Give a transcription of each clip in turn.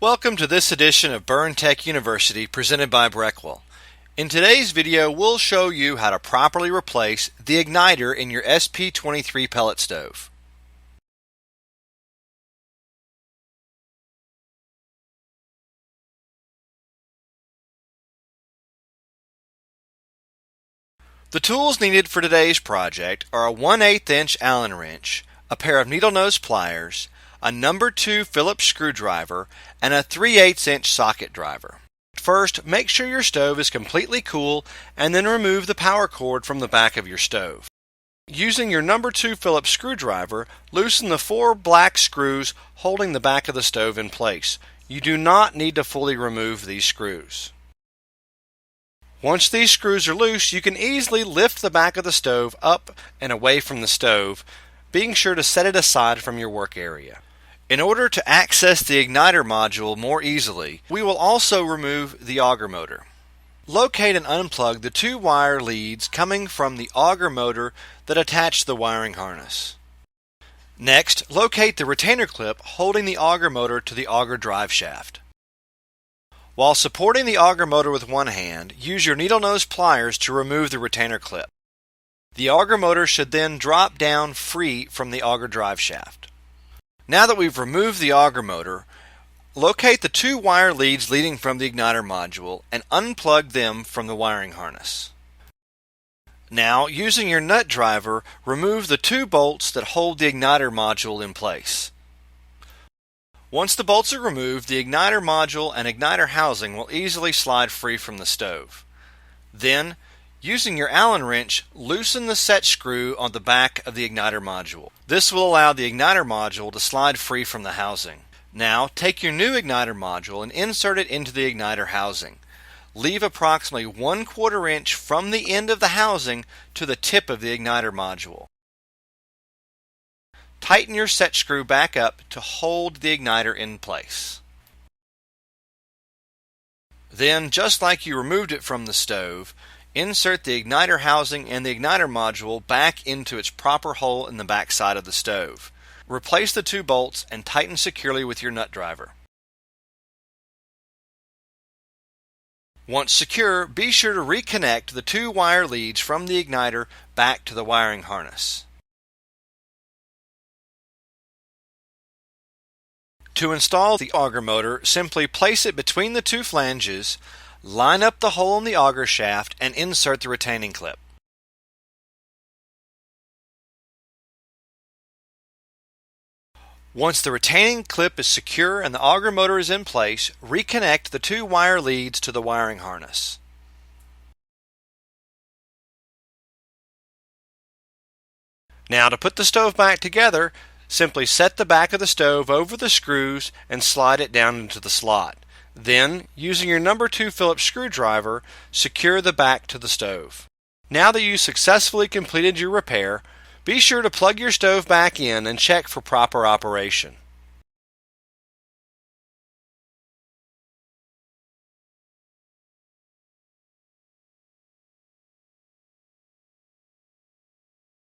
Welcome to this edition of Burn Tech University presented by Breckwell. In today's video, we'll show you how to properly replace the igniter in your SP23 pellet stove. The tools needed for today's project are a 1/8 inch Allen wrench, a pair of needle nose pliers, a number 2 Phillips screwdriver, and a 3/8 inch socket driver. First, make sure your stove is completely cool and then remove the power cord from the back of your stove. Using your number 2 Phillips screwdriver, loosen the 4 black screws holding the back of the stove in place. You do not need to fully remove these screws. Once these screws are loose, you can easily lift the back of the stove up and away from the stove, being sure to set it aside from your work area. In order to access the igniter module more easily, we will also remove the auger motor. Locate and unplug the 2 wire leads coming from the auger motor that attach the wiring harness. Next, locate the retainer clip holding the auger motor to the auger drive shaft. While supporting the auger motor with one hand, use your needle nose pliers to remove the retainer clip. The auger motor should then drop down free from the auger drive shaft. Now that we've removed the auger motor, locate the 2 wire leads leading from the igniter module and unplug them from the wiring harness. Now, using your nut driver, remove the 2 bolts that hold the igniter module in place. Once the bolts are removed, the igniter module and igniter housing will easily slide free from the stove. Then, using your Allen wrench, loosen the set screw on the back of the igniter module. This will allow the igniter module to slide free from the housing. Now, take your new igniter module and insert it into the igniter housing. Leave approximately 1/4 inch from the end of the housing to the tip of the igniter module. Tighten your set screw back up to hold the igniter in place. Then, just like you removed it from the stove, insert the igniter housing and the igniter module back into its proper hole in the back side of the stove. Replace the 2 bolts and tighten securely with your nut driver. Once secure, be sure to reconnect the 2 wire leads from the igniter back to the wiring harness. To install the auger motor, simply place it between the 2 flanges, line up the hole in the auger shaft, and insert the retaining clip. Once the retaining clip is secure and the auger motor is in place, reconnect the 2 wire leads to the wiring harness. Now, to put the stove back together, simply set the back of the stove over the screws and slide it down into the slot. Then, using your number 2 Phillips screwdriver, secure the back to the stove. Now that you successfully completed your repair, be sure to plug your stove back in and check for proper operation.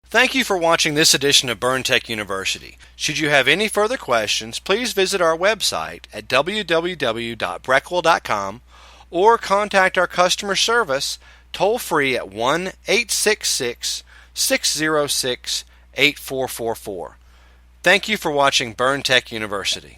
Thank you for watching this edition of Burn Tech University. Should you have any further questions, please visit our website at www.breckwell.com or contact our customer service toll-free at 1-866-606-8444. Thank you for watching Burn Tech University.